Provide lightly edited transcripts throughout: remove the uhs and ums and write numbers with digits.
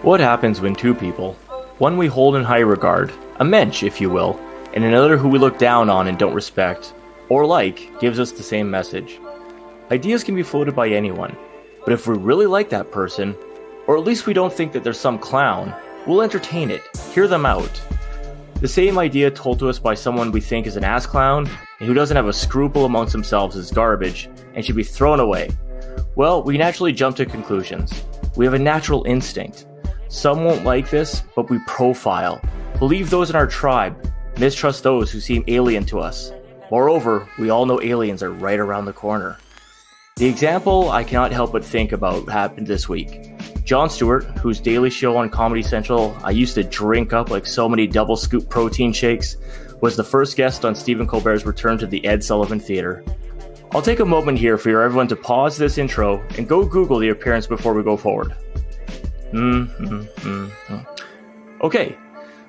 What happens when two people, one we hold in high regard, a mensch if you will, and another who we look down on and don't respect, or like, gives us the same message? Ideas can be floated by anyone, but if we really like that person, or at least we don't think that they're some clown, we'll entertain it, hear them out. The same idea told to us by someone we think is an ass clown, and who doesn't have a scruple amongst themselves is garbage, and should be thrown away. Well, we naturally jump to conclusions. We have a natural instinct. Some won't like this, but we profile. Believe those in our tribe. Mistrust those who seem alien to us. Moreover, we all know aliens are right around the corner. The example I cannot help but think about happened this week. Jon Stewart, whose daily show on Comedy Central I used to drink up like so many double scoop protein shakes, was the first guest on Stephen Colbert's return to the Ed Sullivan Theatre. I'll take a moment here for everyone to pause this intro and go Google the appearance before we go forward. Okay,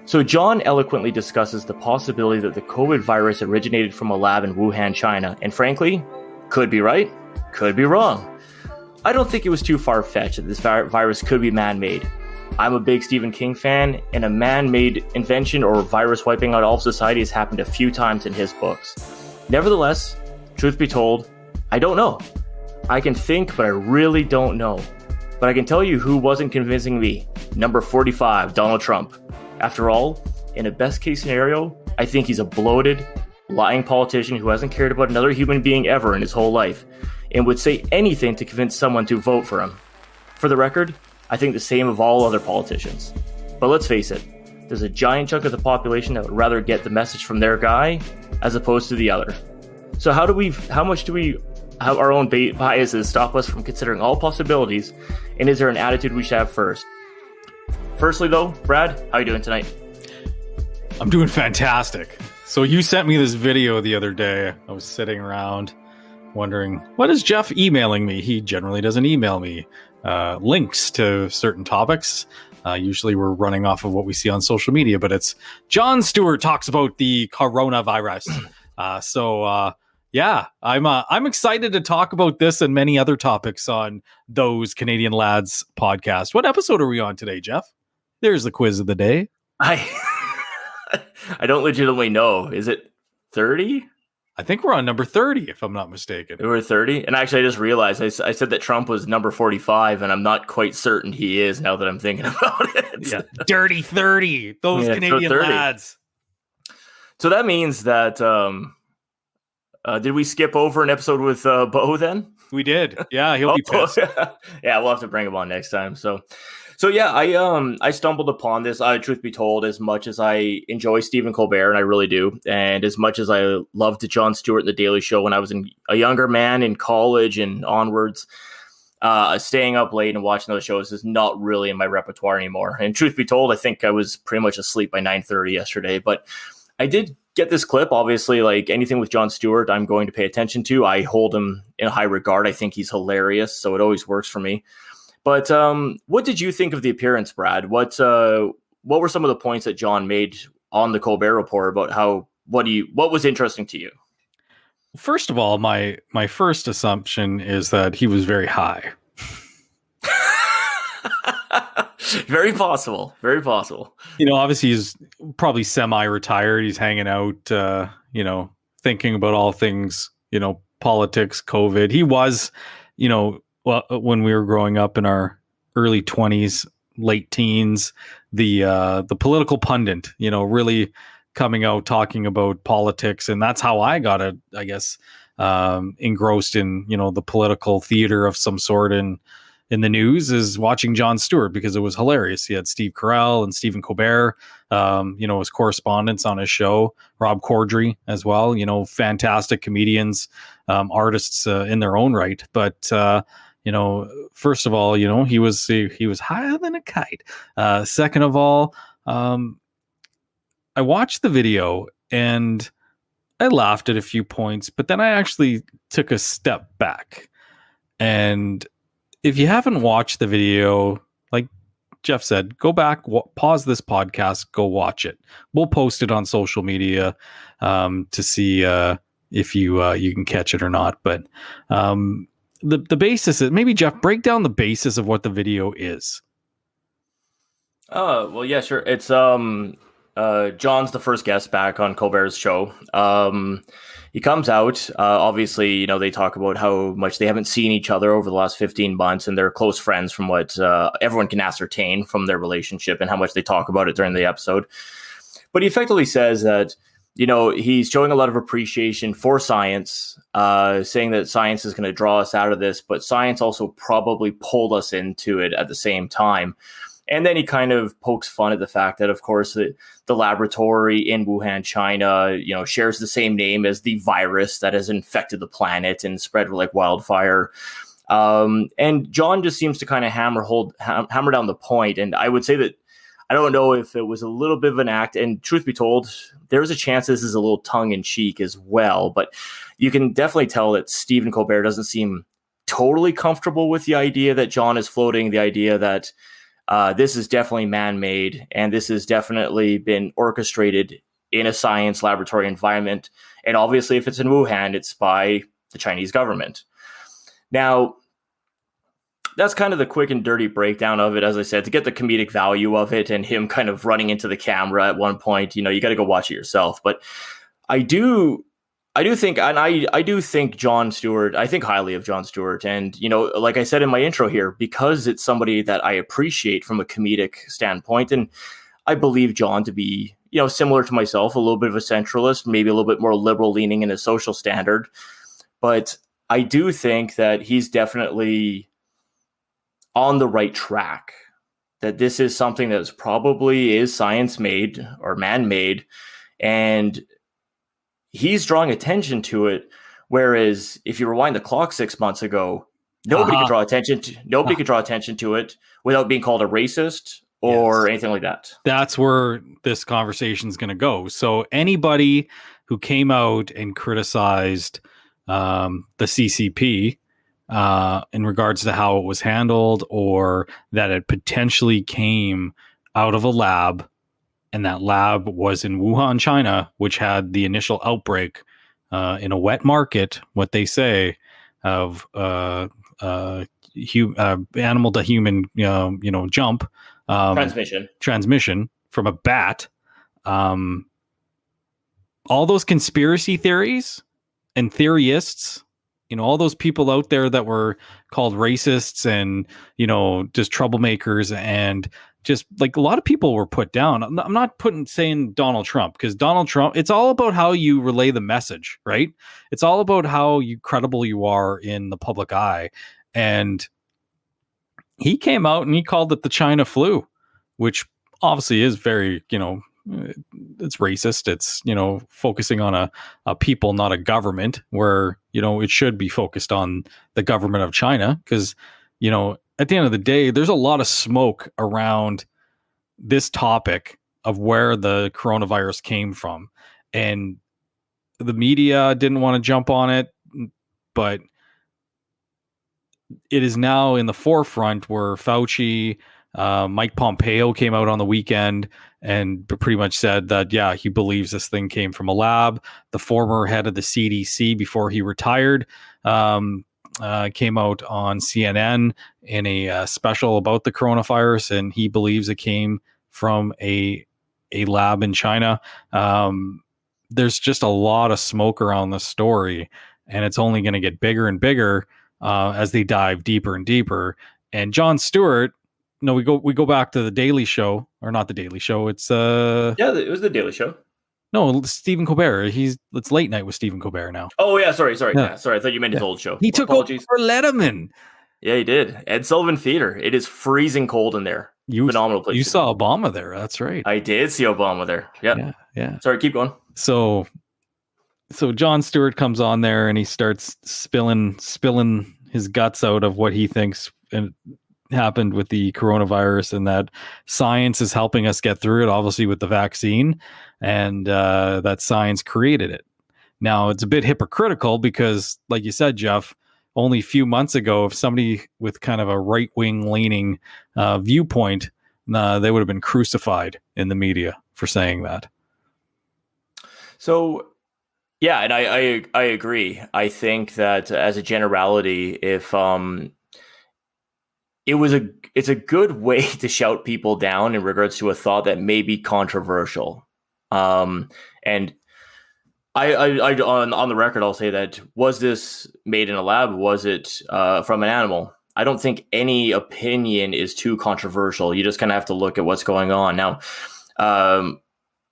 so Jon eloquently discusses the possibility that the COVID virus originated from a lab in Wuhan, China, and frankly, could be right, could be wrong. I don't think it was too far-fetched that this virus could be man-made. I'm a big Stephen King fan, and a man-made invention or virus wiping out all of society has happened a few times in his books. Nevertheless, truth be told, I don't know. I can think, but I really don't know. But I can tell you who wasn't convincing me. Number 45, Donald Trump. After all, in a best-case scenario, I think he's a bloated, lying politician who hasn't cared about another human being ever in his whole life, and would say anything to convince someone to vote for him. For the record, I think the same of all other politicians. But let's face it, there's a giant chunk of the population that would rather get the message from their guy as opposed to the other. So how much do we have our own biases stop us from considering all possibilities, and is there an attitude we should have first? Firstly though, Brad, how are you doing tonight? I'm doing fantastic. So you sent me this video the other day. I was sitting around wondering, what is Jeff emailing me? He generally doesn't email me links to certain topics. Usually we're running off of what we see on social media, but it's Jon Stewart talks about the coronavirus. Yeah, I'm excited to talk about this and many other topics on Those Canadian Lads podcast. What episode are we on today, Jeff? There's the quiz of the day. I don't legitimately know. Is it 30? I think we're on number 30, if I'm not mistaken. We're 30? And actually, I just realized I said that Trump was number 45, and I'm not quite certain he is now that I'm thinking about it. Yeah, dirty 30. Those Canadian lads. So that means that... did we skip over an episode with Bo then? We did. Yeah, he'll be pissed. Yeah, we'll have to bring him on next time. So yeah, I stumbled upon this. Truth be told, as much as I enjoy Stephen Colbert, and I really do, and as much as I loved Jon Stewart and The Daily Show when I was a younger man in college and onwards, staying up late and watching those shows is not really in my repertoire anymore. And truth be told, I think I was pretty much asleep by 9:30 yesterday, but I did get this clip. Obviously, like anything with Jon Stewart, I'm going to pay attention to. I hold him in high regard. I think he's hilarious, so it always works for me. But what did you think of the appearance, Brad? What were some of the points that Jon made on the Colbert Report about what was interesting to you? First of all, my first assumption is that he was very high. Very possible. Very possible. Obviously he's probably semi-retired. He's hanging out, thinking about all things, politics, COVID. He was, when we were growing up in our early 20s, late teens, the political pundit, really coming out talking about politics. And that's how I got, engrossed in, the political theater of some sort in the news, is watching Jon Stewart, because it was hilarious. He had Steve Carell and Stephen Colbert, as correspondents on his show, Rob Corddry as well, fantastic comedians, artists in their own right. But, first of all, he was higher than a kite. Second of all, I watched the video and I laughed at a few points, but then I actually took a step back. And if you haven't watched the video, like Jeff said, go back, pause this podcast, go watch it. We'll post it on social media to see if you can catch it or not. But the basis is, maybe Jeff, break down the basis of what the video is. Well, yeah, sure. It's John's the first guest back on Colbert's show. He comes out. Obviously, they talk about how much they haven't seen each other over the last 15 months, and they're close friends from what everyone can ascertain from their relationship and how much they talk about it during the episode. But he effectively says that he's showing a lot of appreciation for science, saying that science is going to draw us out of this, but science also probably pulled us into it at the same time. And then he kind of pokes fun at the fact that, of course, the laboratory in Wuhan, China, shares the same name as the virus that has infected the planet and spread like wildfire. And John just seems to kind of hammer down the point. And I would say that I don't know if it was a little bit of an act. And truth be told, there's a chance this is a little tongue in cheek as well. But you can definitely tell that Stephen Colbert doesn't seem totally comfortable with the idea that John is floating, the idea that this is definitely man-made, and this has definitely been orchestrated in a science laboratory environment. And obviously, if it's in Wuhan, it's by the Chinese government. Now, that's kind of the quick and dirty breakdown of it, as I said, to get the comedic value of it and him kind of running into the camera at one point. You got to go watch it yourself. But I do think, and I do think Jon Stewart, I think highly of Jon Stewart. And, like I said in my intro here, because it's somebody that I appreciate from a comedic standpoint. And I believe John to be, similar to myself, a little bit of a centralist, maybe a little bit more liberal leaning in his social standard. But I do think that he's definitely on the right track, that this is something that probably is science made or man made. And he's drawing attention to it. Whereas if you rewind the clock 6 months ago, nobody could draw attention to it without being called a racist or anything like that. That's where this conversation is going to go. So anybody who came out and criticized the CCP in regards to how it was handled, or that it potentially came out of a lab, and that lab was in Wuhan, China, which had the initial outbreak in a wet market, what they say, of animal to human, jump transmission from a bat. All those conspiracy theories and theorists, all those people out there that were called racists and, just troublemakers, and just like a lot of people were put down. I'm not saying Donald Trump, because Donald Trump, it's all about how you relay the message, right? It's all about how credible you are in the public eye. And he came out and he called it the China flu, which obviously is very, it's racist. It's, focusing on a people, not a government, where, it should be focused on the government of China. Because, at the end of the day, there's a lot of smoke around this topic of where the coronavirus came from. And the media didn't want to jump on it, but it is now in the forefront, where Fauci, Mike Pompeo came out on the weekend and pretty much said that, yeah, he believes this thing came from a lab. The former head of the CDC, before he retired, came out on CNN in a special about the coronavirus, and he believes it came from a lab in China. There's just a lot of smoke around this story, and it's only going to get bigger and bigger as they dive deeper and deeper. And Jon Stewart, we go back to the Daily Show, or not the Daily Show. It's it was the Daily Show. No, Stephen Colbert. It's late night with Stephen Colbert now. Oh yeah, sorry. Yeah, sorry. I thought you meant his old show. He took over for Letterman. Yeah, he did. Ed Sullivan Theater. It is freezing cold in there. Phenomenal place. You saw Obama there. That's right. I did see Obama there. Yeah. Sorry, keep going. So Jon Stewart comes on there and he starts spilling his guts out of what he thinks happened with the coronavirus, and that science is helping us get through it, obviously with the vaccine, and that science created it. Now, it's a bit hypocritical because, like you said, Jeff, only a few months ago, if somebody with kind of a right-wing leaning viewpoint, they would have been crucified in the media for saying that. So, yeah, and I agree. I think that as a generality, if it's a good way to shout people down in regards to a thought that may be controversial. And I on the record, I'll say that, was this made in a lab? Was it from an animal? I don't think any opinion is too controversial. You just kind of have to look at what's going on. Now,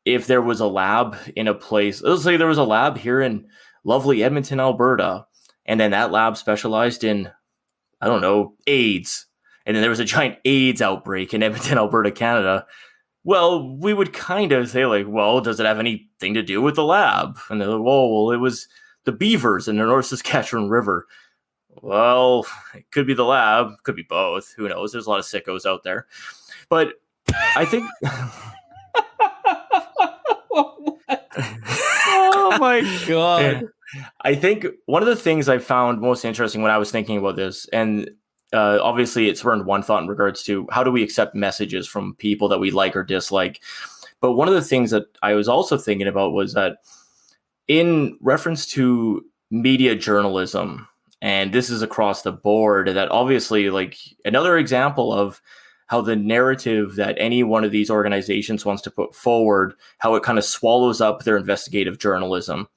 if there was a lab in a place, let's say there was a lab here in lovely Edmonton, Alberta, and then that lab specialized in, I don't know, AIDS, and then there was a giant AIDS outbreak in Edmonton, Alberta, Canada. Well, we would kind of say, like, well, does it have anything to do with the lab? And they're like, well, it was the beavers in the North Saskatchewan River. Well, it could be the lab, could be both. Who knows? There's a lot of sickos out there. But I think... Oh my God. I think one of the things I found most interesting when I was thinking about this, and obviously it spurned one thought in regards to how do we accept messages from people that we like or dislike. But one of the things that I was also thinking about was that in reference to media journalism, and this is across the board, that obviously, like, another example of how the narrative that any one of these organizations wants to put forward, how it kind of swallows up their investigative journalism.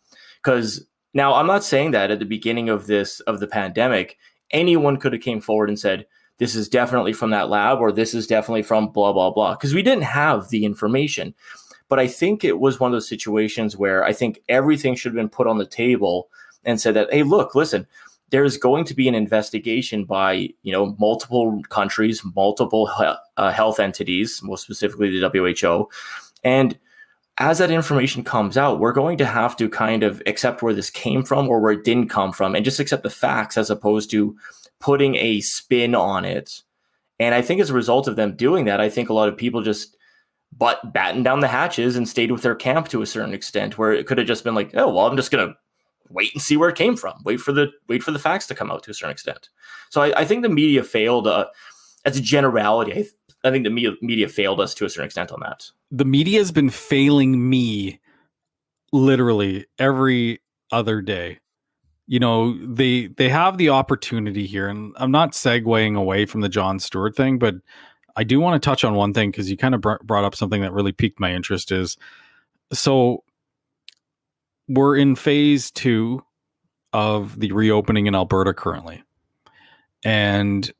Because now, I'm not saying that at the beginning of the pandemic, anyone could have came forward and said, this is definitely from that lab, or this is definitely from blah, blah, blah, because we didn't have the information. But I think it was one of those situations where I think everything should have been put on the table and said that, hey, look, listen, there's going to be an investigation by, multiple countries, multiple health entities, most specifically the WHO. And as that information comes out, we're going to have to kind of accept where this came from or where it didn't come from, and just accept the facts as opposed to putting a spin on it. And I think as a result of them doing that, I think a lot of people just battened down the hatches and stayed with their camp to a certain extent, where it could have just been like, oh, well, I'm just going to wait and see where it came from. Wait for the facts to come out to a certain extent. So I think the media failed as a generality. I think the media failed us to a certain extent on that. The media has been failing me literally every other day. They have the opportunity here, and I'm not segueing away from the Jon Stewart thing, but I do want to touch on one thing, because you kind of brought up something that really piqued my interest. So we're in phase 2 of the reopening in Alberta currently, and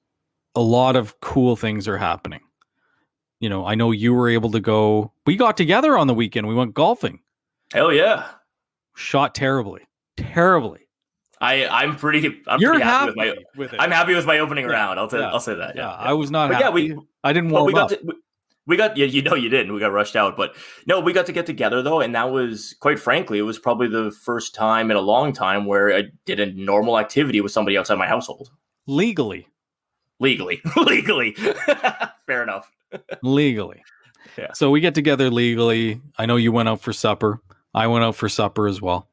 a lot of cool things are happening. I know you were able to go. We got together on the weekend. We went golfing. Hell yeah! Shot terribly. I'm pretty happy with it. I'm happy with my opening round. I'll say that. Yeah, I was not happy. I didn't warm up. We got you didn't. We got rushed out, but no, we got to get together though, and that was, quite frankly, it was probably the first time in a long time where I did a normal activity with somebody outside my household. Legally. Fair enough. Legally. Yeah. So we get together legally. I know you went out for supper. I went out for supper as well.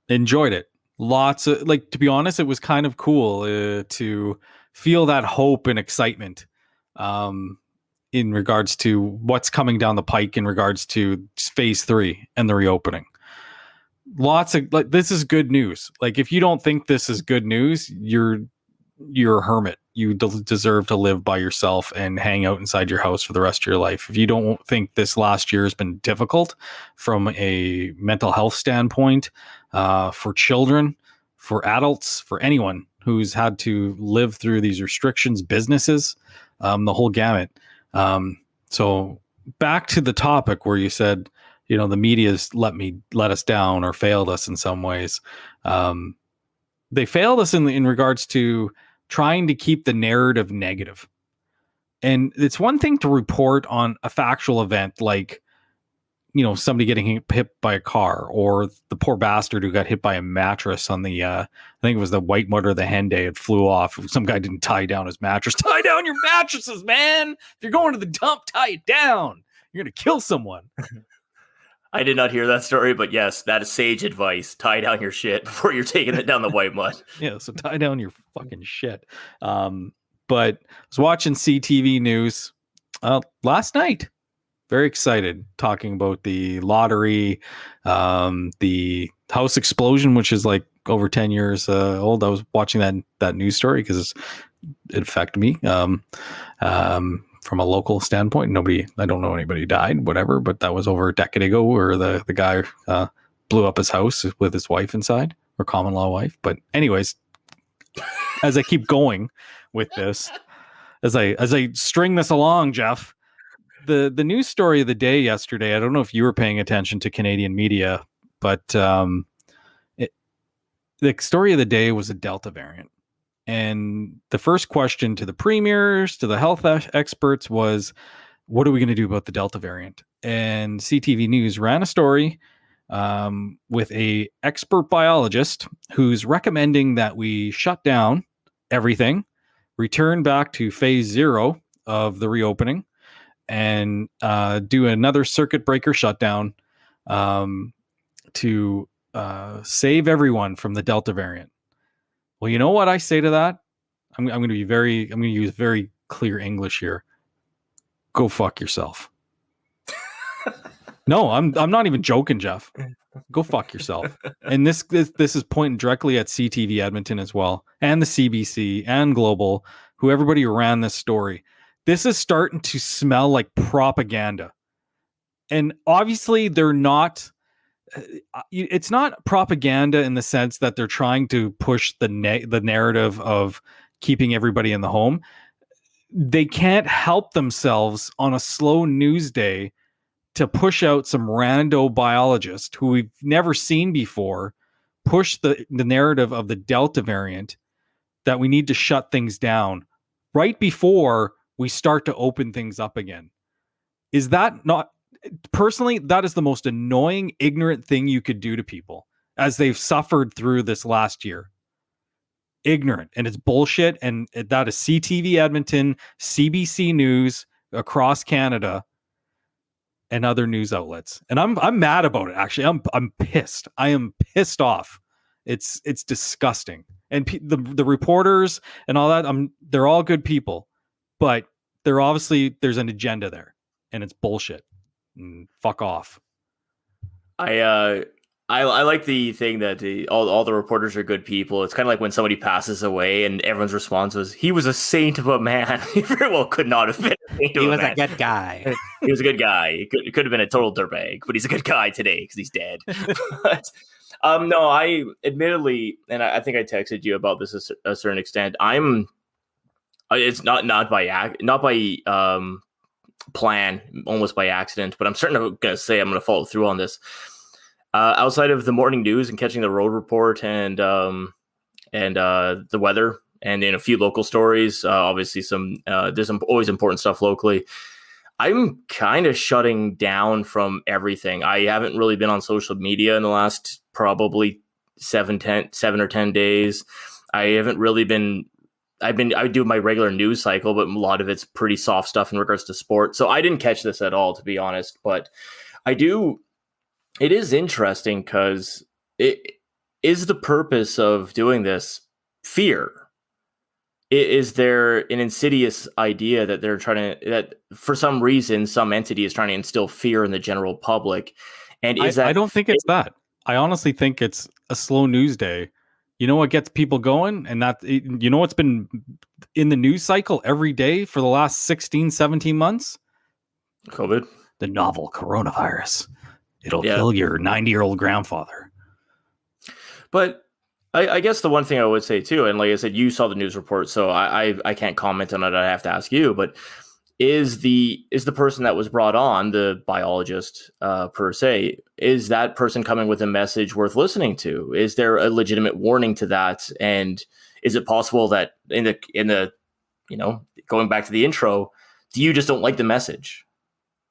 Enjoyed it. Lots of, to be honest, it was kind of cool to feel that hope and excitement in regards to what's coming down the pike in regards to phase 3 and the reopening. Lots of, this is good news. If you don't think this is good news, you're a hermit. You deserve to live by yourself and hang out inside your house for the rest of your life. If you don't think this last year has been difficult from a mental health standpoint, for children, for adults, for anyone who's had to live through these restrictions, businesses, the whole gamut. So back to the topic where you said, the media's let us down or failed us in some ways. They failed us in regards to trying to keep the narrative negative. And it's one thing to report on a factual event like, somebody getting hit by a car, or the poor bastard who got hit by a mattress on the, I think it was the White Mud or the Henday. It flew off. Some guy didn't tie down his mattress. Tie down your mattresses, man. If you're going to the dump, tie it down. You're going to kill someone. I did not hear that story, but yes, that is sage advice. Tie down your shit before you're taking it down the White Mud. Yeah, so tie down your fucking shit. But I was watching CTV News last night. Very excited, talking about the lottery, the house explosion, which is over 10 years old. I was watching that news story because affect me. From a local standpoint, I don't know anybody died, whatever, but that was over a decade ago where the guy blew up his house with his wife inside, or common law wife. But anyways, as I keep going with this, as I string this along, Jeff, the news story of the day yesterday, I don't know if you were paying attention to Canadian media, but the story of the day was a Delta variant. And the first question to the premiers, to the health experts was, what are we going to do about the Delta variant? And CTV News ran a story with a expert biologist who's recommending that we shut down everything, return back to phase 0 of the reopening, and do another circuit breaker shutdown to save everyone from the Delta variant. Well, you know what I say to that? I'm going to use very clear English here. Go fuck yourself. No, I'm not even joking, Jeff. Go fuck yourself. And this is pointing directly at CTV Edmonton as well, and the CBC and Global, who everybody ran this story. This is starting to smell like propaganda. And obviously they're not, it's not propaganda in the sense that they're trying to push the narrative of keeping everybody in the home. They can't help themselves on a slow news day to push out some rando biologist who we've never seen before, push the narrative of the Delta variant, that we need to shut things down right before we start to open things up again. Is that not, personally, that is the most annoying, ignorant thing you could do to people as they've suffered through this last year. Ignorant, and it's bullshit. And that is CTV Edmonton, CBC News across Canada, and other news outlets. And I'm mad about it. Actually, I'm pissed. I am pissed off. It's disgusting. And the reporters and all that, they're all good people, but there's an agenda there, and it's bullshit. Fuck off. I like the thing that all the reporters are good people. It's kind of like when somebody passes away and everyone's response was, he was a saint of a man. He very well could not have been a saint of a man. He was a good guy. He was a good guy. He could have been a total dirtbag, but he's a good guy today because he's dead. But no, I admittedly, and I think I texted you about this to a certain extent. It's not by plan, almost by accident, but I'm certainly going to say I'm going to follow through on this. Outside of the morning news and catching the road report and the weather and in a few local stories, obviously there's always important stuff locally. I'm kind of shutting down from everything. I haven't really been on social media in the last probably 7 or 10 days. I haven't really been. I do my regular news cycle, but a lot of it's pretty soft stuff in regards to sport. So I didn't catch this at all, to be honest. But I do. It is interesting because it is the purpose of doing this fear. Is there an insidious idea that they're that for some reason, some entity is trying to instill fear in the general public? And I don't think it's that. I honestly think it's a slow news day. You know what gets people going? And what's been in the news cycle every day for the last 16, 17 months? COVID. The novel coronavirus. It'll kill your 90-year-old grandfather. But I guess the one thing I would say too, and like I said, you saw the news report, so I can't comment on it. I have to ask you, but is the person that was brought on, the biologist per se, is that person coming with a message worth listening to? Is there a legitimate warning to that? And is it possible that in the going back to the intro, do you just don't like the message?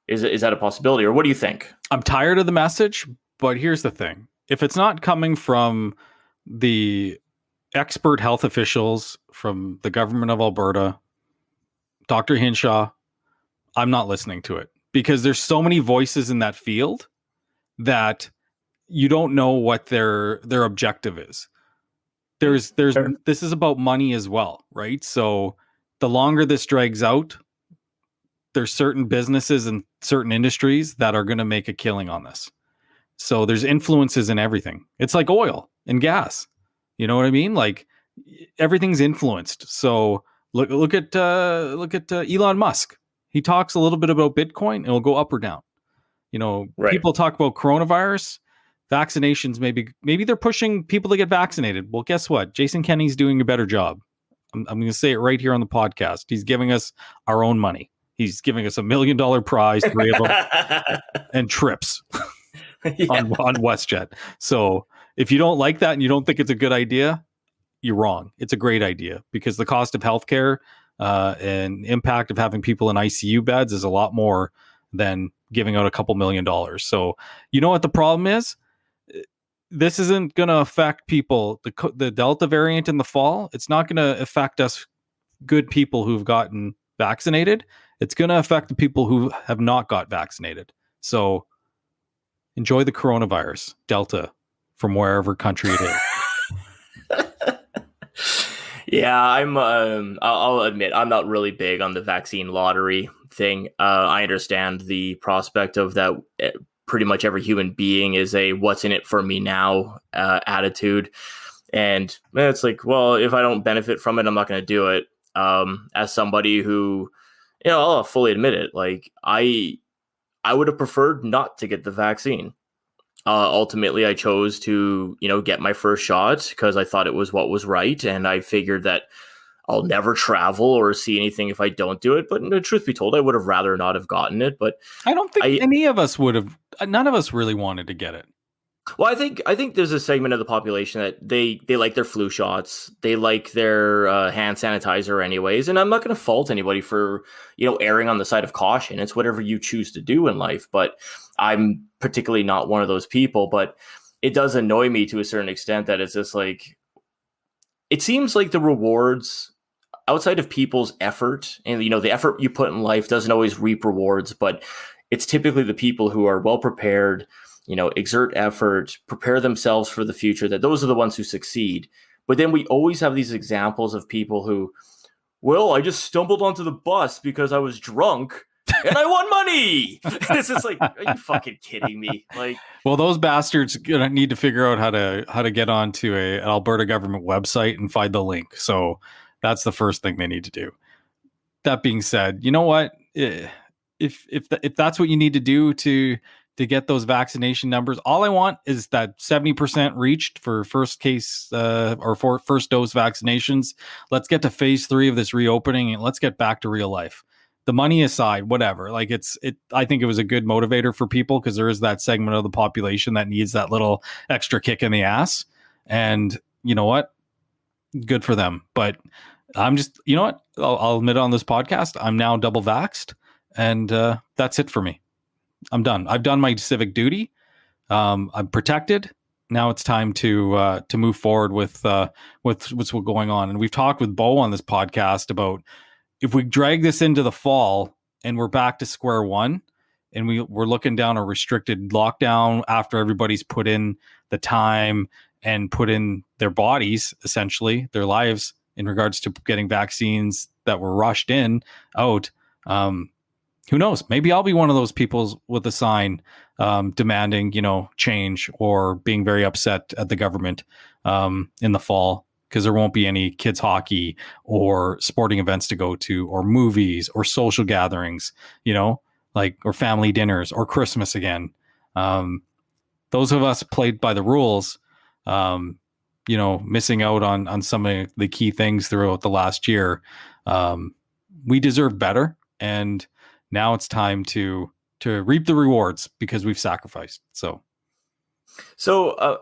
Is that a possibility, or what do you think? I'm tired of the message, but here's the thing. If it's not coming from the expert health officials from the government of Alberta, Dr. Hinshaw, I'm not listening to it, because there's so many voices in that field that you don't know what their objective is. This is about money as well, right? So the longer this drags out, there's certain businesses and certain industries that are going to make a killing on this. So there's influences in everything. It's like oil and gas. You know what I mean? Like everything's influenced. So Look at Elon Musk. He talks a little bit about Bitcoin and it'll go up or down. Right. People talk about coronavirus, vaccinations. Maybe they're pushing people to get vaccinated. Well, guess what? Jason Kenney's doing a better job. I'm going to say it right here on the podcast. He's giving us our own money. He's giving us $1 million prize, 3 of them, and trips on WestJet. So if you don't like that and you don't think it's a good idea, you're wrong. It's a great idea because the cost of healthcare and impact of having people in ICU beds is a lot more than giving out a couple $1 million. So you know what the problem is? This isn't going to affect people. The Delta variant in the fall, it's not going to affect us good people who've gotten vaccinated. It's going to affect the people who have not got vaccinated. So enjoy the coronavirus, Delta, from wherever country it is. Yeah, I'll admit I'm not really big on the vaccine lottery thing. I understand the prospect of that. Pretty much every human being is a "what's in it for me now" attitude, and it's like, well, if I don't benefit from it, I'm not going to do it. As somebody who, I'll fully admit it, like I would have preferred not to get the vaccine. Ultimately, I chose to, get my first shot because I thought it was what was right. And I figured that I'll never travel or see anything if I don't do it. But truth be told, I would have rather not have gotten it. But I don't think any of us would have. None of us really wanted to get it. Well, I think there's a segment of the population that they like their flu shots. They like their hand sanitizer anyways. And I'm not going to fault anybody for, erring on the side of caution. It's whatever you choose to do in life. But I'm particularly not one of those people. But it does annoy me to a certain extent that it's just like, it seems like the rewards outside of people's effort and, the effort you put in life doesn't always reap rewards. But it's typically the people who are well prepared, exert effort, prepare themselves for the future, that those are the ones who succeed. But then we always have these examples of people who, well, I just stumbled onto the bus because I was drunk and I won money. It's just like, are you fucking kidding me? Like, well, those bastards gonna need to figure out how to get onto an Alberta government website and find the link. So that's the first thing they need to do. That being said, you know what? If that's what you need to do to get those vaccination numbers, all I want is that 70% reached for first case or for first dose vaccinations. Let's get to phase 3 of this reopening and let's get back to real life. The money aside, whatever. Like I think it was a good motivator for people because there is that segment of the population that needs that little extra kick in the ass. And you know what? Good for them. But I'm just, you know what? I'll admit on this podcast, I'm now double vaxxed, and that's it for me. I'm done. I've done my civic duty. I'm protected. Now it's time to move forward with what's going on. And we've talked with Bo on this podcast about if we drag this into the fall and we're back to square one, and we're looking down a restricted lockdown after everybody's put in the time and put in their bodies, essentially their lives in regards to getting vaccines that were rushed out. Who knows? Maybe I'll be one of those people with a sign demanding, change or being very upset at the government in the fall because there won't be any kids hockey or sporting events to go to or movies or social gatherings, or family dinners or Christmas again. Those of us played by the rules, missing out on some of the key things throughout the last year. We deserve better. And now it's time to reap the rewards because we've sacrificed. So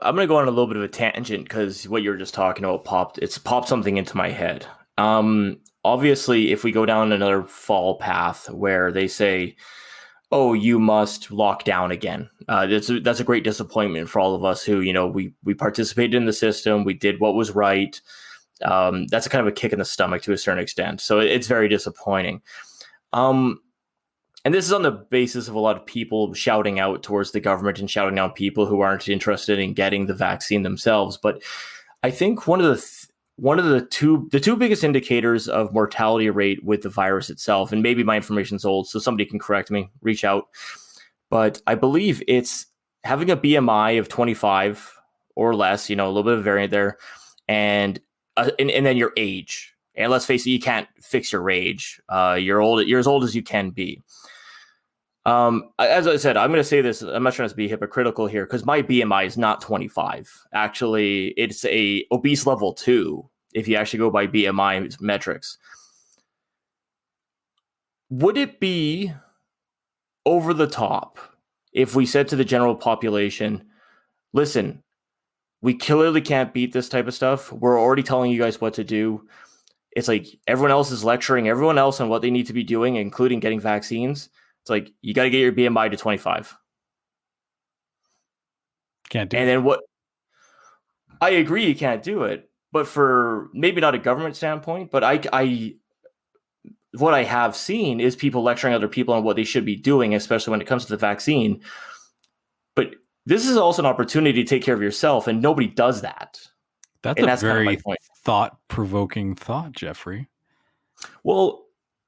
I'm going to go on a little bit of a tangent because what you were just talking about popped something into my head. Obviously, if we go down another fall path where they say, oh, you must lock down again. That's a great disappointment for all of us who, we participated in the system. We did what was right. That's a kind of a kick in the stomach to a certain extent. So it's very disappointing. And this is on the basis of a lot of people shouting out towards the government and shouting down people who aren't interested in getting the vaccine themselves. But I think one of the two biggest indicators of mortality rate with the virus itself, and maybe my information's old, so somebody can correct me, reach out. But I believe it's having a BMI of 25 or less, a little bit of variant there, and then your age. And let's face it, you can't fix your age. You're as old as you can be. As I said, I'm going to say this. I'm not trying to be hypocritical here because my BMI is not 25. Actually, it's a obese level 2 if you actually go by BMI metrics. Would it be over the top if we said to the general population, listen, we clearly can't beat this type of stuff. We're already telling you guys what to do. It's like everyone else is lecturing everyone else on what they need to be doing, including getting vaccines. It's like, you got to get your BMI to 25. Can't do it. And then what? I agree you can't do it, but for maybe not a government standpoint, but what I have seen is people lecturing other people on what they should be doing, especially when it comes to the vaccine. But this is also an opportunity to take care of yourself, and nobody does that. That's very thought-provoking thought, Jeffrey. Well,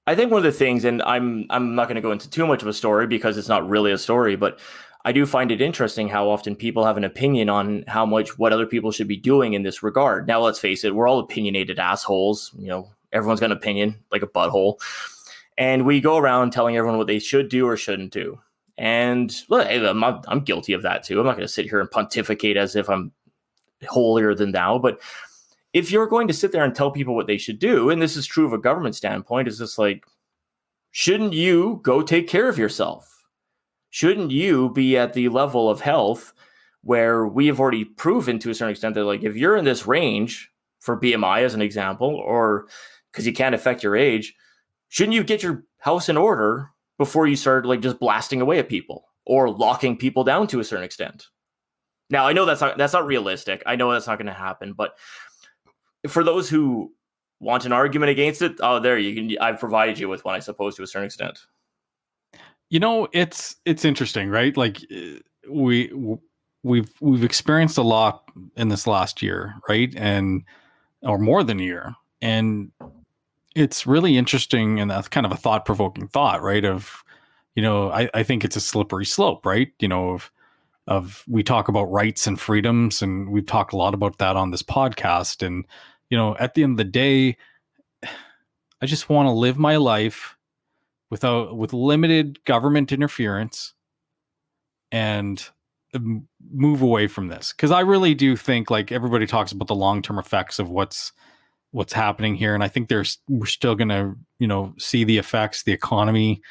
I think one of the things, and I'm not going to go into too much of a story because it's not really a story, but I do find it interesting how often people have an opinion on what other people should be doing in this regard. Now, let's face it, we're all opinionated assholes. Everyone's got an opinion, like a butthole. And we go around telling everyone what they should do or shouldn't do. And I'm guilty of that too. I'm not going to sit here and pontificate as if I'm holier than thou, but if you're going to sit there and tell people what they should do, and this is true of a government standpoint, is just like, shouldn't you go take care of yourself? Shouldn't you be at the level of health where we have already proven to a certain extent that, like, if you're in this range for BMI as an example, or because you can't affect your age, shouldn't you get your house in order before you start like just blasting away at people or locking people down to a certain extent? Now, I know that's not realistic. I know that's not going to happen, but for those who want an argument against it, I've provided you with one, I suppose, to a certain extent. It's interesting, right? Like we've experienced a lot in this last year, right? Or more than a year. And it's really interesting, and that's kind of a thought-provoking thought, right? I think it's a slippery slope, right? We talk about rights and freedoms, and we've talked a lot about that on this podcast. And at the end of the day, I just want to live my life with limited government interference and move away from this. Because I really do think, like, everybody talks about the long-term effects of what's happening here, and I think we're still going to see the effects, the economy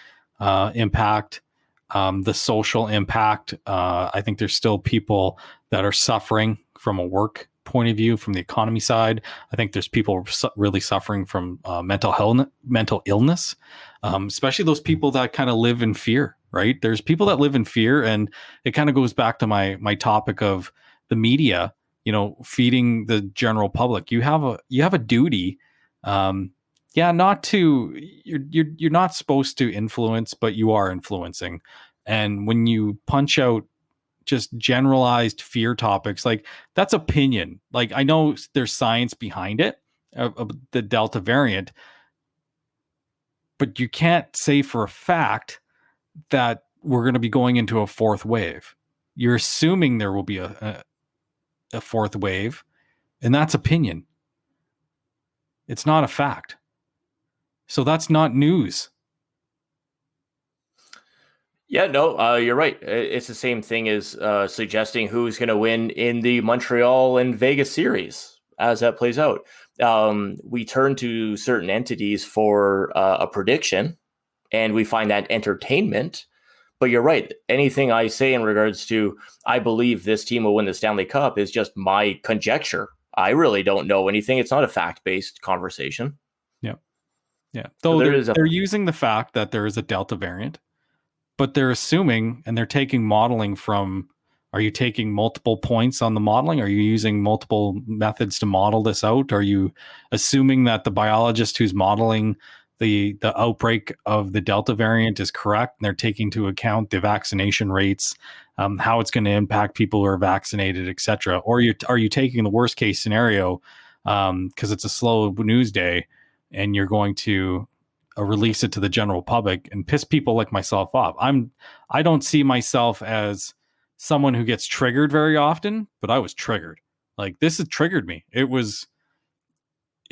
impact, the social impact. I think there's still people that are suffering from a work point of view, from the economy side. I think there's people really suffering from mental illness, especially those people that kind of live in fear, right? There's people that live in fear, and it kind of goes back to my topic of the media, feeding the general public. You have a duty, not to, you're not supposed to influence, but you are influencing. And when you punch out just generalized fear topics, like, that's opinion. Like, I know there's science behind it, of the Delta variant, but you can't say for a fact that we're going to be going into a fourth wave. You're assuming there will be a fourth wave, and that's opinion. It's not a fact. So that's not news. Yeah, no, you're right. It's the same thing as suggesting who's going to win in the Montreal and Vegas series as that plays out. We turn to certain entities for a prediction, and we find that entertainment. But you're right. Anything I say in regards to, I believe this team will win the Stanley Cup, is just my conjecture. I really don't know anything. It's not a fact-based conversation. Yeah. Though they're using the fact that there is a Delta variant, but they're assuming, and they're taking modeling from, are you taking multiple points on the modeling? Are you using multiple methods to model this out? Are you assuming that the biologist who's modeling the outbreak of the Delta variant is correct, and they're taking into account the vaccination rates, how it's going to impact people who are vaccinated, etc.? Or are you taking the worst case scenario, because it's a slow news day, and you're going to release it to the general public and piss people like myself off? I don't see myself as someone who gets triggered very often, but I was triggered. Like, this has triggered me. It was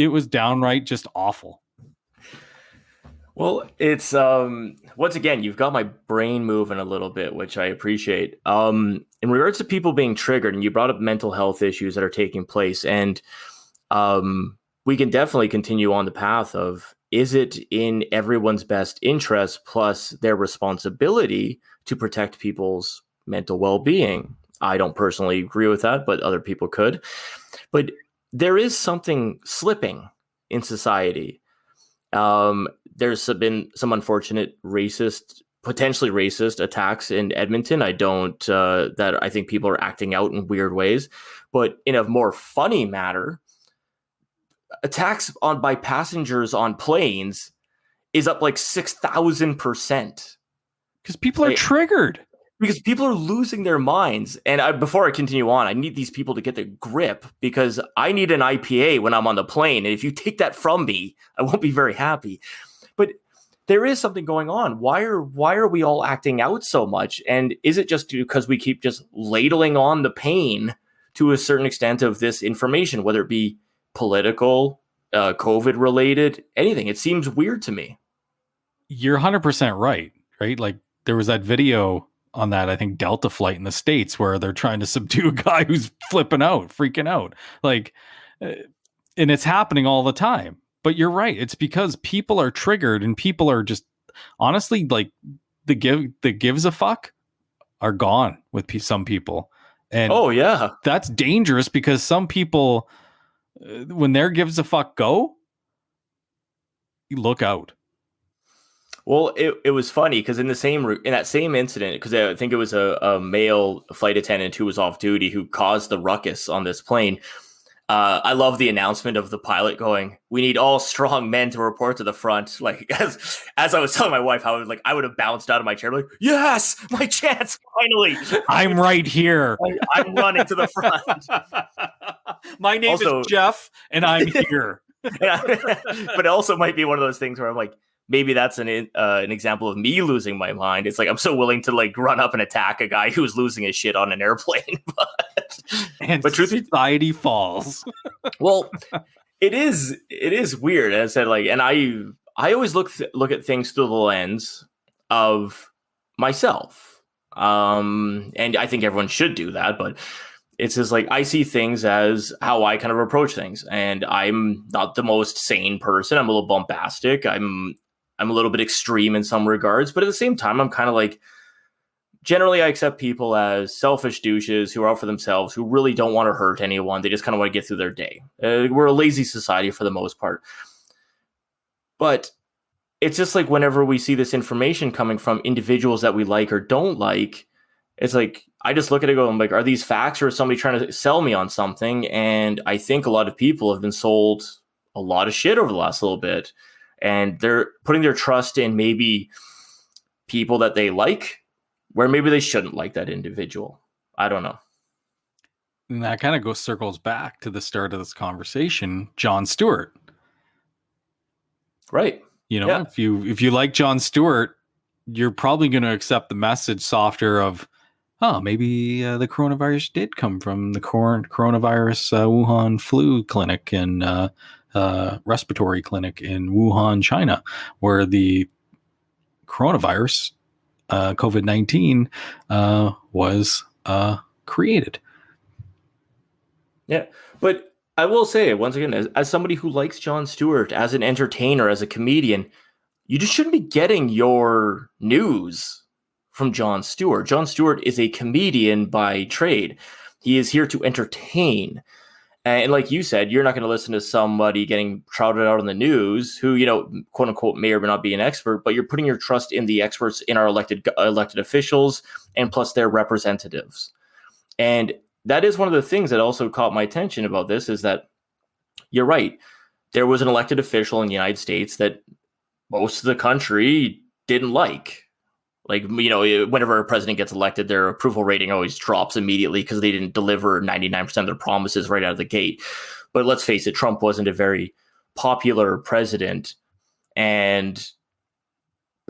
It was downright just awful. Well, it's once again, you've got my brain moving a little bit, which I appreciate. In regards to people being triggered, and you brought up mental health issues that are taking place, and we can definitely continue on the path of, is it in everyone's best interest plus their responsibility to protect people's mental well-being? I don't personally agree with that, but other people could. But there is something slipping in society. There's been some unfortunate potentially racist attacks in Edmonton. I think people are acting out in weird ways, but in a more funny matter, attacks by passengers on planes is up like 6,000%. Because people are triggered. Because people are losing their minds. And before I continue on, I need these people to get the grip, because I need an IPA when I'm on the plane. And if you take that from me, I won't be very happy. But there is something going on. Why are we all acting out so much? And is it just because we keep just ladling on the pain to a certain extent of this information, whether it be political, COVID related, anything? It seems weird to me. You're 100% right? Like, there was that video on that, I think, Delta flight in the States where they're trying to subdue a guy who's freaking out. Like, and it's happening all the time. But you're right. It's because people are triggered, and people are just, honestly, like, the gives a fuck are gone with some people. And oh yeah, that's dangerous, because some people, when their gives a fuck go, you look out. Well, it was funny because in that same incident, because I think it was a male flight attendant who was off duty who caused the ruckus on this plane. I love the announcement of the pilot going, "We need all strong men to report to the front." Like, as I was telling my wife, how I would have bounced out of my chair, like, "Yes, my chance, finally! I'm right here. I'm running to the front." My name is Jeff, and I'm here. But it also might be one of those things where I'm like, maybe that's an example of me losing my mind. It's like, I'm so willing to like run up and attack a guy who's losing his shit on an airplane. but society falls. Well, it is weird. As I said, like, and I always look at things through the lens of myself. And I think everyone should do that, but it's just like, I see things as how I kind of approach things, and I'm not the most sane person. I'm a little bombastic. I'm a little bit extreme in some regards, but at the same time, I'm kind of like, generally I accept people as selfish douches who are out for themselves, who really don't want to hurt anyone. They just kind of want to get through their day. We're a lazy society for the most part. But it's just like, whenever we see this information coming from individuals that we like or don't like, it's like, I just look at it and go, I'm like, are these facts, or is somebody trying to sell me on something? And I think a lot of people have been sold a lot of shit over the last little bit. And they're putting their trust in maybe people that they like, where maybe they shouldn't like that individual. I don't know. And that kind of circles back to the start of this conversation, Jon Stewart. Right. Yeah. if you like Jon Stewart, you're probably going to accept the message softer of, maybe the coronavirus did come from the coronavirus Wuhan flu clinic and respiratory clinic in Wuhan, China, where the coronavirus, COVID-19, was created. Yeah, but I will say, once again, as somebody who likes Jon Stewart as an entertainer, as a comedian, you just shouldn't be getting your news from Jon Stewart. Jon Stewart is a comedian by trade. He is here to entertain. And like you said, you're not going to listen to somebody getting shouted out on the news who, quote unquote, may or may not be an expert, but you're putting your trust in the experts, in our elected officials, and plus their representatives. And that is one of the things that also caught my attention about this, is that you're right. There was an elected official in the United States that most of the country didn't like. Like, whenever a president gets elected, their approval rating always drops immediately because they didn't deliver 99% of their promises right out of the gate. But let's face it, Trump wasn't a very popular president. And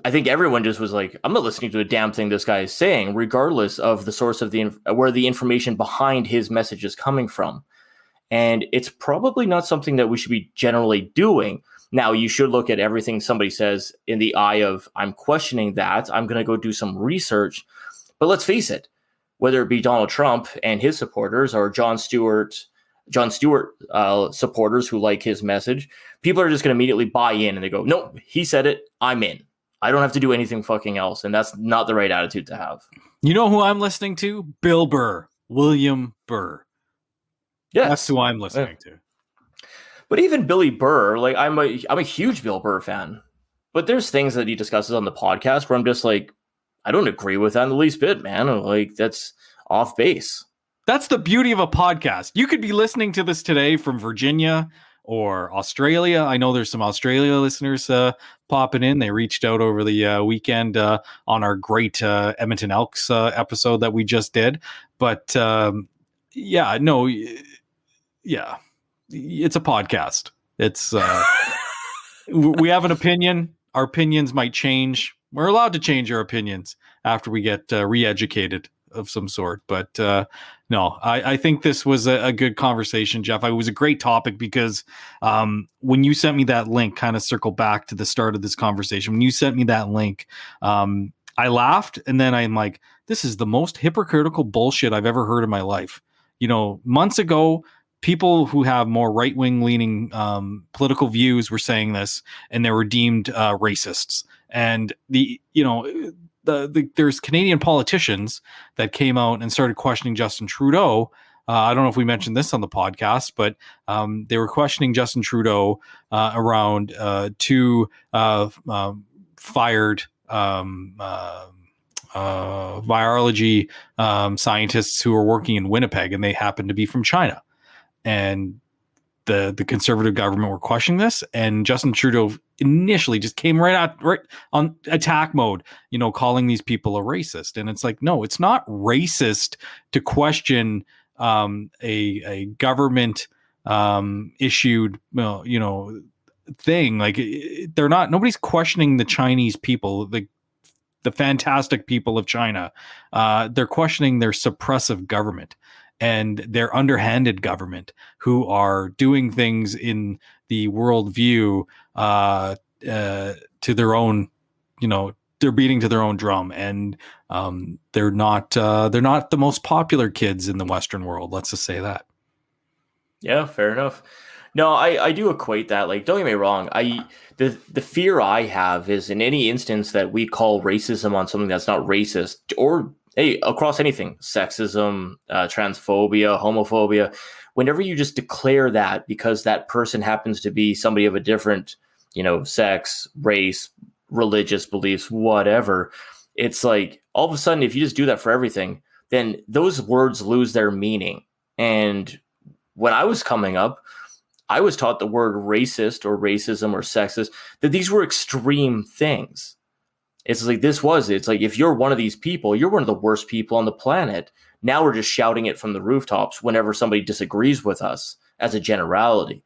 I think everyone just was like, I'm not listening to a damn thing this guy is saying, regardless of the source of where the information behind his message is coming from. And it's probably not something that we should be generally doing. Now, you should look at everything somebody says in the eye of, I'm questioning that. I'm going to go do some research. But let's face it, whether it be Donald Trump and his supporters or Jon Stewart supporters who like his message, people are just going to immediately buy in and they go, nope, he said it, I'm in. I don't have to do anything fucking else. And that's not the right attitude to have. You know who I'm listening to? Bill Burr, William Burr. Yes. That's who I'm listening to. But even Billy Burr, like I'm a huge Bill Burr fan. But there's things that he discusses on the podcast where I'm just like, I don't agree with that in the least bit, man. Like, that's off base. That's the beauty of a podcast. You could be listening to this today from Virginia or Australia. I know there's some Australia listeners popping in. They reached out over the weekend on our great Edmonton Elks episode that we just did. But yeah, it's a podcast. It's we have an opinion. Our opinions might change. We're allowed to change our opinions after we get re-educated of some sort. But no, I think this was a good conversation, Jeff. It was a great topic because when you sent me that link, kind of circle back to the start of this conversation. When you sent me that link, I laughed, and then I'm like, this is the most hypocritical bullshit I've ever heard in my life. You know, months ago, people who have more right-wing leaning political views were saying this, and they were deemed racists. And there's Canadian politicians that came out and started questioning Justin Trudeau. I don't know if we mentioned this on the podcast, but they were questioning Justin Trudeau around two fired virology scientists who were working in Winnipeg, and they happened to be from China. And the conservative government were questioning this, and Justin Trudeau initially just came right on attack mode, calling these people a racist. And it's like, no, it's not racist to question a government issued thing. Like, nobody's questioning the Chinese people, the fantastic people of China. They're questioning their suppressive government and their underhanded government, who are doing things in the worldview to their own, they're beating to their own drum, and they're not the most popular kids in the Western world. Let's just say that. Yeah, fair enough. No, I do equate that. Like, don't get me wrong. The fear I have is in any instance that we call racism on something that's not racist, or across anything, sexism, transphobia, homophobia, whenever you just declare that because that person happens to be somebody of a different, sex, race, religious beliefs, whatever, it's like all of a sudden, if you just do that for everything, then those words lose their meaning. And when I was coming up, I was taught the word racist or racism or sexist, that these were extreme things. It's like it's like, if you're one of these people, you're one of the worst people on the planet. Now we're just shouting it from the rooftops whenever somebody disagrees with us as a generality.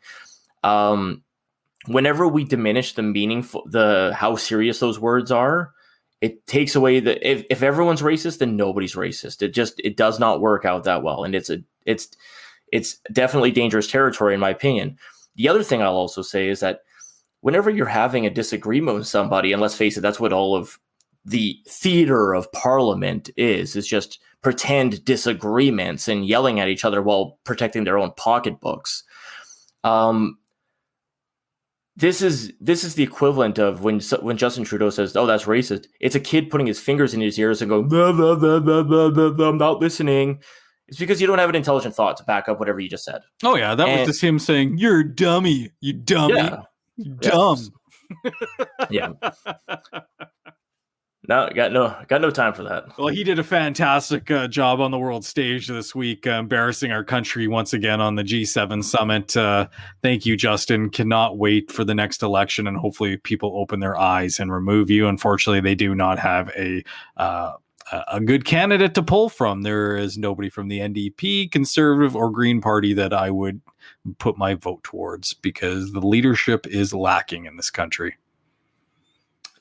Whenever we diminish the meaning, how serious those words are, it takes away if everyone's racist, then nobody's racist. It does not work out that well. And it's definitely dangerous territory, in my opinion. The other thing I'll also say is that whenever you're having a disagreement with somebody, and let's face it, that's what all of the theater of parliament is just pretend disagreements and yelling at each other while protecting their own pocketbooks. This is the equivalent of when Justin Trudeau says, "Oh, that's racist." It's a kid putting his fingers in his ears and going, blah, blah, blah, blah, blah, blah, blah, "I'm not listening." It's because you don't have an intelligent thought to back up whatever you just said. Oh yeah, that was just him saying, "You're a dummy, you dummy." Yeah. Dumb. Yeah. No, got no time for that. Well, he did a fantastic job on the world stage this week, embarrassing our country once again on the G7 summit. Thank you, Justin. Cannot wait for the next election, and hopefully people open their eyes and remove you. Unfortunately, they do not have a good candidate to pull from. There is nobody from the NDP, Conservative, or Green Party that I would put my vote towards, because the leadership is lacking in this country.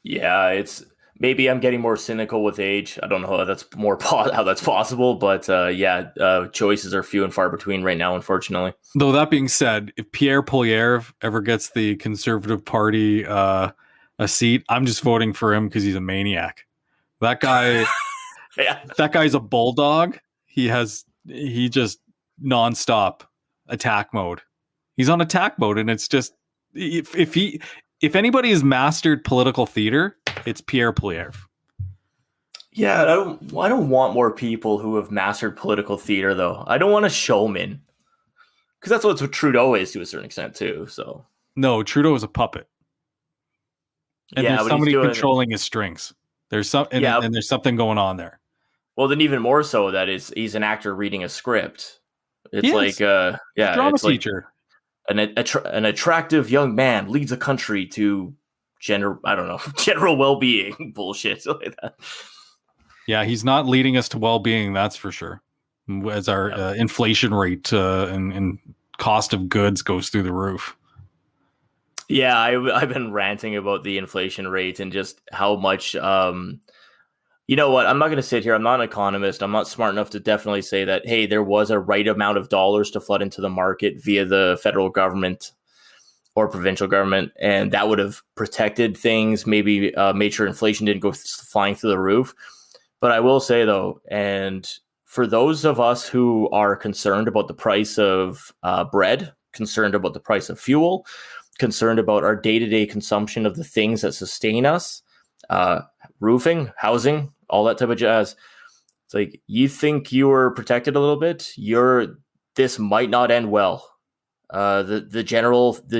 Yeah, it's maybe I'm getting more cynical with age. I don't know how that's how that's possible, but choices are few and far between right now, unfortunately. Though that being said, if Pierre Poilievre ever gets the Conservative Party a seat, I'm just voting for him because he's a maniac. That guy, Yeah. that guy's a bulldog. He just nonstop attack mode. He's on attack mode, and it's just if anybody has mastered political theater, it's Pierre Poilievre. Yeah, I don't want more people who have mastered political theater, though. I don't want a showman, because that's what Trudeau is to a certain extent too. So no, Trudeau is a puppet, and yeah, there's but somebody controlling his strings. There's and there's something going on there. Well, then even more so that he's an actor reading a script. It's drama it's teacher. Like an attractive young man leads a country to general well-being bullshit like that. Yeah, he's not leading us to well-being, that's for sure. As our inflation rate and cost of goods goes through the roof. Yeah, I've been ranting about the inflation rate and just how much. You know what? I'm not going to sit here. I'm not an economist. I'm not smart enough to definitely say that, hey, there was a right amount of dollars to flood into the market via the federal government or provincial government, and that would have protected things, maybe made sure inflation didn't go flying through the roof. But I will say, though, and for those of us who are concerned about the price of bread, concerned about the price of fuel, concerned about our day-to-day consumption of the things that sustain us, roofing, housing, all that type of jazz. It's like, you think you were protected a little bit. This might not end well. The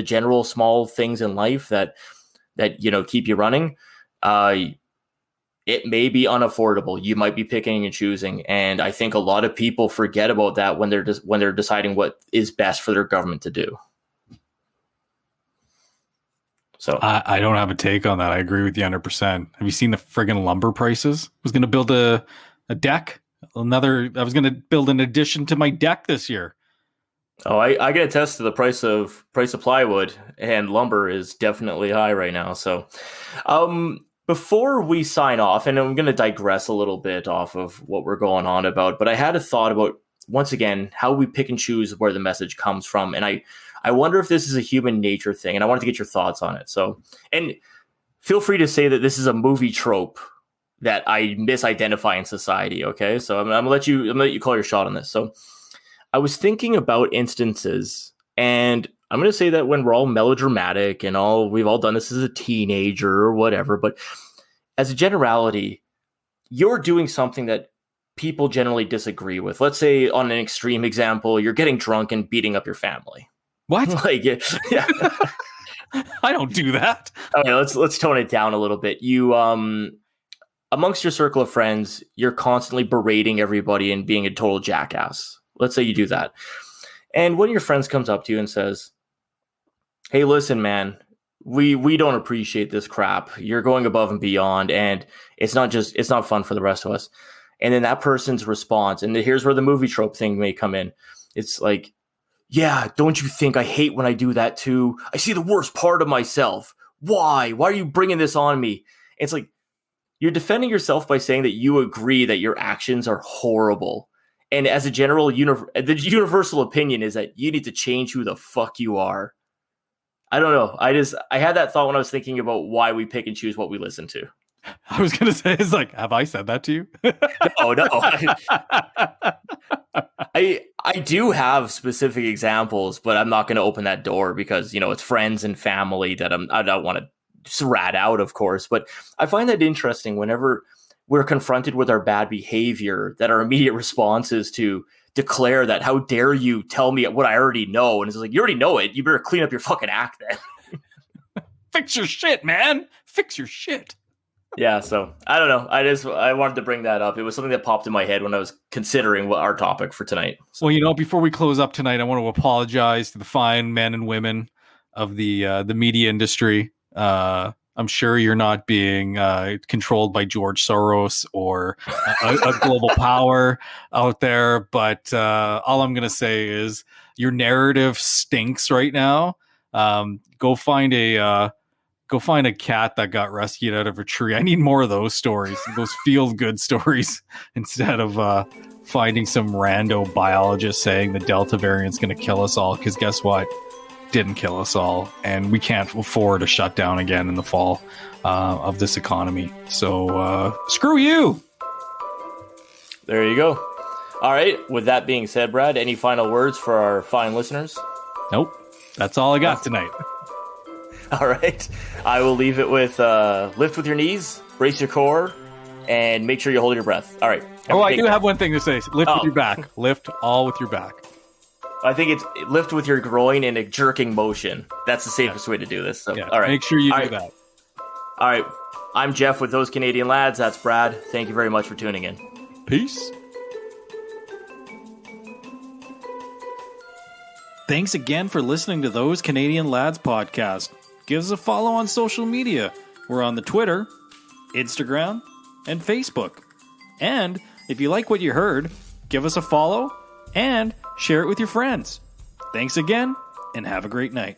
general small things in life that keep you running. It may be unaffordable. You might be picking and choosing, and I think a lot of people forget about that when they're deciding what is best for their government to do. So I don't have a take on that. I agree with you 100%. Have you seen the friggin' lumber prices? I was going to build a deck. I was going to build an addition to my deck this year. Oh, I get attest to the price of plywood, and lumber is definitely high right now. So, before we sign off, and I'm going to digress a little bit off of what we're going on about, but I had a thought about, once again, how we pick and choose where the message comes from. And I wonder if this is a human nature thing, and I wanted to get your thoughts on it. So, and feel free to say that this is a movie trope that I misidentify in society. Okay, so I'm gonna let you call your shot on this. So, I was thinking about instances, and I'm gonna say that when we're all melodramatic and we've all done this as a teenager or whatever, but as a generality, you're doing something that people generally disagree with. Let's say, on an extreme example, you're getting drunk and beating up your family. What? Yeah. I don't do that. Okay, let's tone it down a little bit. You amongst your circle of friends, you're constantly berating everybody and being a total jackass. Let's say you do that. And one of your friends comes up to you and says, "Hey, listen, man, we don't appreciate this crap. You're going above and beyond, and it's not fun for the rest of us." And then that person's response, and here's where the movie trope thing may come in. It's like, "Yeah, don't you think I hate when I do that too? I see the worst part of myself. Why? Why are you bringing this on me?" It's like, you're defending yourself by saying that you agree that your actions are horrible. And as a general, the universal opinion is that you need to change who the fuck you are. I don't know. I had that thought when I was thinking about why we pick and choose what we listen to. I was going to say, it's like, have I said that to you? No. I do have specific examples, but I'm not going to open that door because, it's friends and family that I don't want to rat out, of course. But I find that interesting whenever we're confronted with our bad behavior, that our immediate response is to declare that, how dare you tell me what I already know? And it's like, you already know it. You better clean up your fucking act then. Fix your shit, man. Fix your shit. Yeah, so I don't know. I wanted to bring that up. It was something that popped in my head when I was considering what our topic for tonight. So. Well, before we close up tonight, I want to apologize to the fine men and women of the media industry. I'm sure you're not being controlled by George Soros or a global power out there, but all I'm going to say is your narrative stinks right now. Go find a Go find a cat that got rescued out of a tree. I need more of those stories, those feel-good stories, instead of finding some rando biologist saying the Delta variant's going to kill us all. Because guess what? Didn't kill us all. And we can't afford a shutdown again in the fall of this economy. So screw you. There you go. All right. With that being said, Brad, any final words for our fine listeners? Nope. That's all I got tonight. All right. I will leave it with lift with your knees, brace your core, and make sure you hold your breath. All right. I do have one thing to say. Lift with your back. Lift all with your back. I think it's lift with your groin in a jerking motion. That's the safest way to do this. So, all right. Make sure you do that. All right. I'm Jeff with Those Canadian Lads. That's Brad. Thank you very much for tuning in. Peace. Thanks again for listening to Those Canadian Lads podcast. Give us a follow on social media. We're on the Twitter, Instagram, and Facebook. And if you like what you heard, give us a follow and share it with your friends. Thanks again, and have a great night.